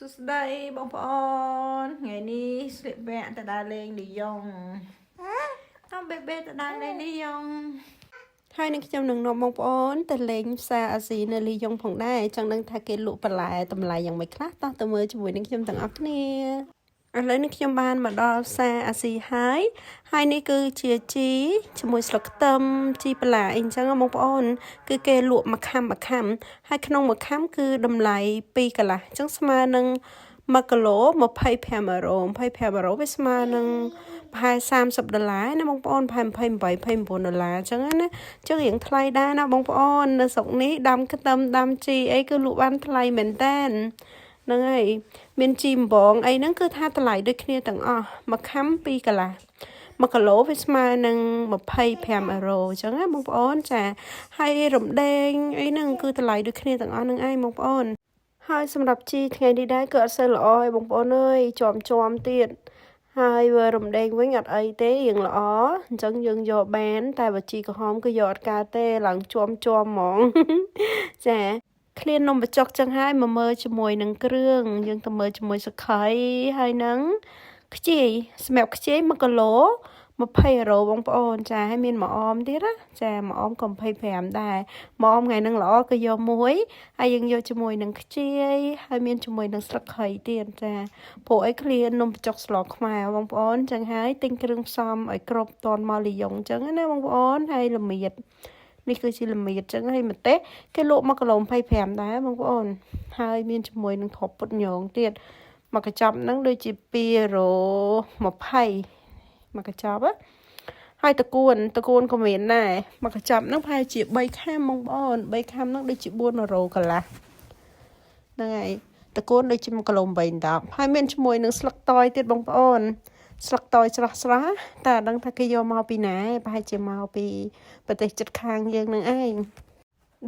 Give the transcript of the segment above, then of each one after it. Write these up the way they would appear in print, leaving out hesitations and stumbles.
សួស្តីបងប្អូនថ្ងៃនេះស្លៀកពាក់ទៅដើរលេងលីយ៉ុងតាមបេបេទៅដើរលេងលីយ៉ុងហើយនឹងខ្ញុំនឹងនាំបងប្អូនទៅលេងផ្សារអាស៊ីនៅលីយ៉ុងផងដែរចង់ដឹងថាគេលក់បន្លែតម្លៃយ៉ាងម៉េចខ្លះតោះទៅមើលជាមួយនឹងខ្ញុំទាំងអស់គ្នាឥឡូវនេះខ្ញុំបានមកដល់ផ្សារអាស៊ីហើយនេះគឺជាជីជាមួយស្លឹកខ្ទឹមជីបន្លែអីចឹងបងប្អូនគឺគេលក់មួយខាំហើយក្នុងមួយខាំគឺតម្លៃ2កន្លះអញ្ចឹងស្មើនឹង1គីឡូ25អឺរ៉ូវាស្មើនឹងប្រហែល$30ណាបងប្អូនប្រហែល$28-$29អញ្ចឹងណាចឹងរៀងថ្លៃដែរណាបងប្អូននៅស្រុកនេះដាំខ្ទឹមដាំជីអីគឺលក់បានថ្លៃមែនតើហ្នឹងហើយមានជីម្បងអីហ្នឹងគឺថាតម្លៃដូចគ្នាទាំងអស់មួយខាំ2កន្លះ1គីឡូវាស្មើនឹង25អឺរ៉ូអញ្ចឹងណាបងប្អូនចាហើយរំដេងអីហ្នឹងគឺតម្លៃដូចគ្នាទាំងអស់ហ្នឹងឯងបងប្អូនហើយសម្រាប់ជីថ្ងៃនេះដែរគឺអត់សូវល្អទេបងប្អូនអើយជាប់ទៀតហើយបើរំដេងវិញអត់អីទេរៀងល្អអញ្ចឹងយើងយកបានតែបើជីក្រហមគឺយកអត់កើតទេឡើងជាប់ហ្មងចាឃ្លាននំបញ្ចុកចឹងហើយមកមើលជាមួយនឹងគ្រឿងយើងទៅមើលជាមួយសក្ខីហើយនឹងខ្ជាយសម្រាប់ខ្ជាយ1គីឡូ20អឺរ៉ូបងប្អូនចាហើយមានមួយអមទៀតណាចាមួយអមក៏25ដែរមួយអមថ្ងៃហ្នឹងល្អគឺយកមួយហើយយើងយកជាមួយនឹងខ្ជាយហើយមានជាមួយនឹងស្លឹកខៃទៀតចាព្រោះអីឃ្លាននំបញ្ចុកស្លខ្មែរបងប្អូនចឹងហើយទិញគ្រឿងផ្សំឲ្យគ្រប់តនមកលីយ៉ុងចឹងណាបងប្អូនហើយល្មៀតនេះគឺជាល្មៀតចឹងហើយម្ទេសគេលក់1គីឡូ25ដែរបងប្អូនហើយមានជាមួយនឹងថប់ពុតញងទៀតមកកញ្ចប់ហ្នឹងដូចជា2.20មកកញ្ចប់ហើយតកួនក៏មានដែរមកកញ្ចប់ហ្នឹងប្រហែលជា3ខាំបងប្អូន3ខាំហ្នឹងដូចជា4អឺរ៉ូកន្លះហ្នឹងហើយតកួនដូចជា1គីឡូ8-10ហើយមានជាមួយនឹងស្លឹកតយទៀតបងប្អូនស្លឹកតយស្រស់តែអត់ដឹងថាគេយកមកពីណាប្រហែលជាមកពីប្រទេសជិតខាងយើងនឹងឯង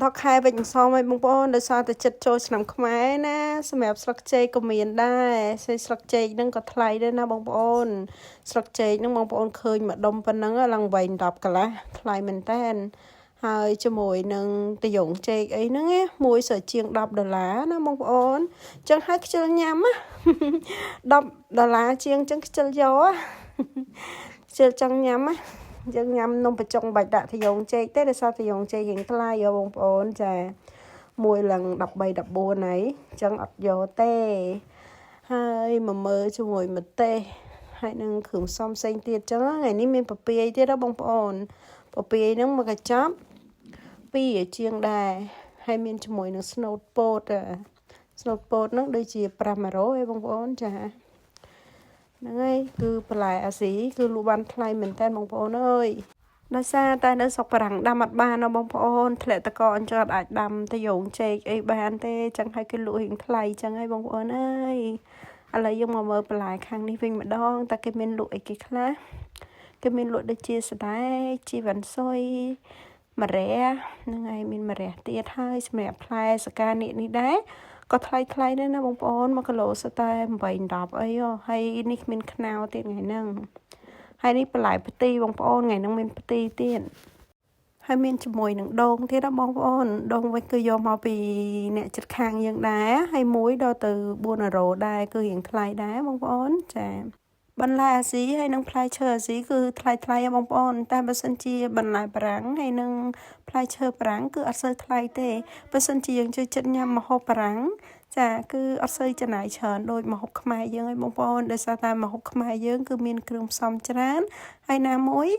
ដល់ខែវិច្ឆិកាហើយបងប្អូនដោយសារតែចិត្តចូលឆ្នាំខ្មែរណាសម្រាប់ស្លឹកចេកក៏មានដែរស្លឹកចេកហ្នឹងក៏ថ្លៃដែរណាបងប្អូនស្លឹកចេកហ្នឹងបងប្អូនឃើញមួយដុំប៉ុណ្ណឹងឡើង8-10កន្លះថ្លៃមែនតើហើយជាមួយនឹងតយងចេកអីហ្នឹងមួយសើជាង$10ណាបងប្អូនអញ្ចឹងហើយខ្ជិលញ៉ាំ$10ជាងអញ្ចឹងខ្ជិលយកខ្ជិលចង់ញ៉ាំយើងញ៉ាំនំបញ្ចុកបាច់ដាក់តយងចេកទេដោយសារតយងចេករៀងថ្លៃបងប្អូនចាមួយឡើង13-14ហើយអញ្ចឹងអត់យកទេហើយមកមើលជាមួយម្ទេសហើយនឹងគ្រឿងផ្សំផ្សេងទៀតអញ្ចឹងថ្ងៃនេះមានពពាយទៀតបងប្អូនពពាយហ្នឹងមកកញ្ចប់2ជាងដែរហើយមានជាមួយនឹងស្នូតពោតហ្នឹងដូចជា5អឺរ៉ូឯងបងប្អូនចាហ្នឹងហើយគឺបន្លែអាស៊ីគឺលក់បានថ្លៃមែនតើបងប្អូនអើយដោយសារតែនៅស្រុកបារាំងដាំអត់បានណាបងប្អូនធ្លាក់តកអញ្ចឹងអត់អាចដាំតយងចេកអីបានទេចឹងហើយគេលក់រៀងថ្លៃចឹងហើយបងប្អូនអើយឥឡូវយើងមកមើលបន្លែខាងនេះវិញម្ដងតើគេមានលក់អីគេខ្លះគេមានលក់ដូចជាសណ្តែកជីវ៉ាន់ស៊ុយម្រះហ្នឹងហើយមានម្រះទៀតហើយសម្រាប់ផ្លែសកានេះដែរក៏ថ្លៃដែរណាបងប្អូន1គីឡូស្ទើ8-10អីហើយនេះមានខ្នោទៀតថ្ងៃហ្នឹងហើយនេះបន្លែផ្ទីបងប្អូនថ្ងៃហ្នឹងមានផ្ទីទៀតហើយមានជាមួយនឹងដូងទៀតណាបងប្អូនដូងវិញគឺយកមកពីអ្នកជិតខាងយើងដែរហើយមួយដល់ទៅ4អឺរ៉ូដែរគឺរៀងថ្លៃដែរបងប្អូនចាបន្លែអាស៊ីហើយនឹងផ្លែឈើអាស៊ីគឺថ្លៃបងប្អូនតែបើសិនជាបន្លែបារាំងហើយនឹងផ្លែឈើបារាំងគឺអត់សូវថ្លៃទេបើសិនជាយើងចូលចិត្តញ៉ាំម្ហូបបារាំងចាគឺអត់សូវចំណាយច្រើនដូចម្ហូបខ្មែរយើងឯងបងប្អូនដោយសារតែម្ហូបខ្មែរយើងគឺមានគ្រឿងផ្សំច្រើនហើយណាមួយ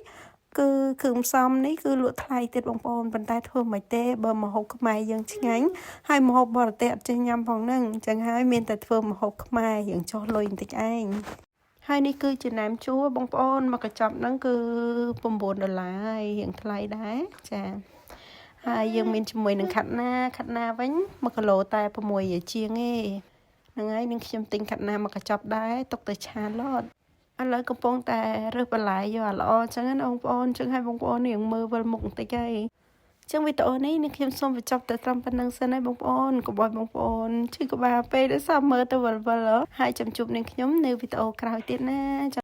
គឺគ្រឿងផ្សំនេះគឺលក់ថ្លៃទៀតបងប្អូនប៉ុន្តែធ្វើមិនទេបើម្ហូបខ្មែរយើងឆ្ងាញ់ហើយម្ហូបបរទេសអត់ចេះញ៉ាំផងហ្នឹងអញ្ចឹងហើយមានតែធ្វើម្ហូបខ្មែរយើងចុះលុយបន្តិចឯងហើយនេះគឺជាណែមជួរបងប្អូនមកកញ្ចប់ហ្នឹងគឺ$9ហើយរៀងថ្លៃដែរចាហើយយើងមានជាមួយនឹងខាត់ណាវិញ1គីឡូតែ6ជាងឯងហ្នឹងហើយនឹងខ្ញុំទិញខាត់ណាមកកញ្ចប់ដែរទុកទៅឆាឡតឥឡូវកំពុងតែរើសបន្លែយកល្អអញ្ចឹងណាបងប្អូនអញ្ចឹងឲ្យបងប្អូនរៀងមើលវិលមុខបន្តិចហើយចឹងវីដេអូនេះនឹងខ្ញុំសូមបញ្ចប់តែត្រឹមប៉ុណ្្នឹងសិនហើយបងប្អូនកុំឲ្យបងប្អូនឈឺក្បាលពេកដោយសារមើលទៅវល់ហើយចាំជួបនឹងខ្ញុំនៅវីដេអូក្រោយទៀតណា